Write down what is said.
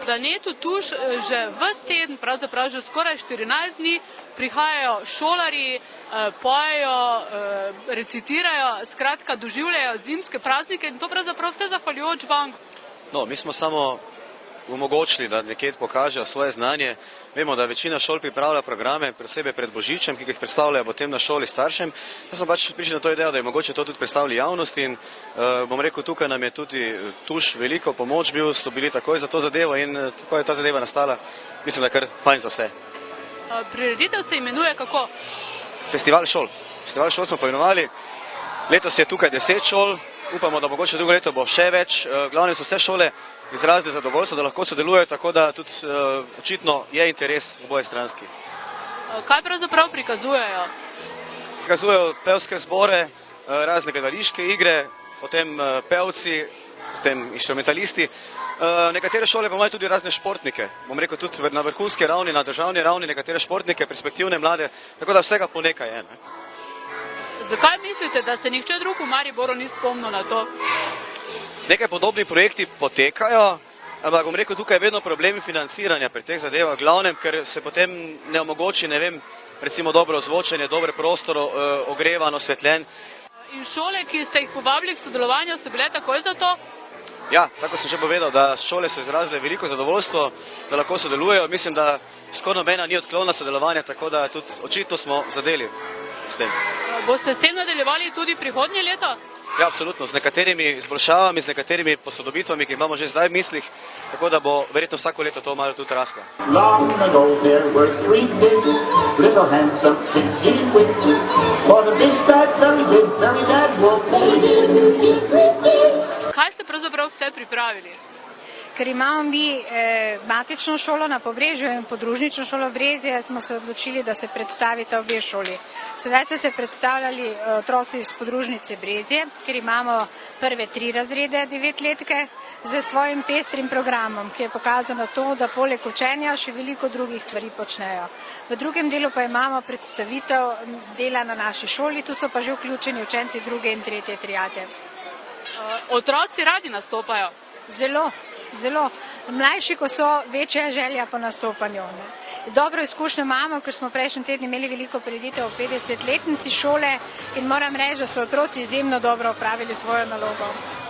Planetu Tuš že ves teden, pravzaprav že skoraj 14 dni, prihajajo šolarji, pojejo, recitirajo, skratka doživljajo zimske praznike in to pravzaprav vse zahvaljujoč vam. No, mi smo samo omogočili, da nekje pokažejo svoje znanje. Vemo, da večina šol pripravlja programe, posebej pred Božičem, ki jih predstavljajo potem na šoli staršem. Jaz smo pač prišli na to idejo, da je mogoče to tudi predstavili javnosti in bom rekel, tukaj nam je tudi Tuš veliko pomoč bil, so bili takoj za to zadevo in tako je ta zadeva nastala. Mislim, da je kar fajn za vse. Prireditev se imenuje kako? Festival šol. Festival šol smo poimenovali. Letos je tukaj 10 šol, upamo, da mogoče drugo leto bo še več. Glavne so vse šole izrazili zadovoljstvo, da lahko sodelujejo, tako da tudi očitno je interes oboje stranski. Kaj pravzaprav prikazujejo? Prikazujejo pevske zbore, razne gledališke igre, potem pevci, potem inštrumentalisti. Nekatere šole pa imajo tudi razne športnike, bom rekel tudi na vrhunski ravni, na državni ravni, nekatere športnike, perspektivne mlade, tako da vsega po nekaj je. Zakaj mislite, da se nihče drug v Mariboru ni spomnil na to? Nekaj podobni projekti potekajo, ampak bom rekel, tukaj je vedno problemi financiranja pri teh zadevah, glavnem, ker se potem ne omogoči, ne vem, recimo dobro ozvočenje, dober prostor, ogrevan, osvetljen. In šole, ki ste jih povabili k sodelovanju, so bile takoj za to? Ja, tako sem že povedal, da šole so izrazile veliko zadovoljstvo, da lahko sodelujejo. Mislim, da skoraj nobena ni odklona sodelovanja, tako da tudi očitno smo zadeli s tem. Boste s tem nadaljevali tudi prihodnje leto? Ja, absolutno, z nekaterimi izboljšavami, z nekaterimi posodobitvami, ki imamo že zdaj v mislih, tako da bo verjetno vsako leto to malo tudi raslo. Kaj ste pravzaprav vse pripravili? Ker imamo mi matično šolo na Pobrežju in podružnično šolo Brezje, smo se odločili, da se predstavita obe šoli. Sedaj so se predstavljali otroci iz podružnice Brezje, ker imamo prve 3 razrede 9-letke z svojim pestrim programom, ki je pokazal na to, da poleg učenja še veliko drugih stvari počnejo. V drugem delu pa imamo predstavitev dela na naši šoli, tu so pa že vključeni učenci 2. in 3. triade. Otroci radi nastopajo? Zelo. Mlajši, ko so, večja želja po nastopanju. Dobro izkušnjo imamo, ker smo prejšnji teden imeli veliko prireditev o 50-letnici šole in moram reči, da so otroci izjemno dobro opravili svojo nalogo.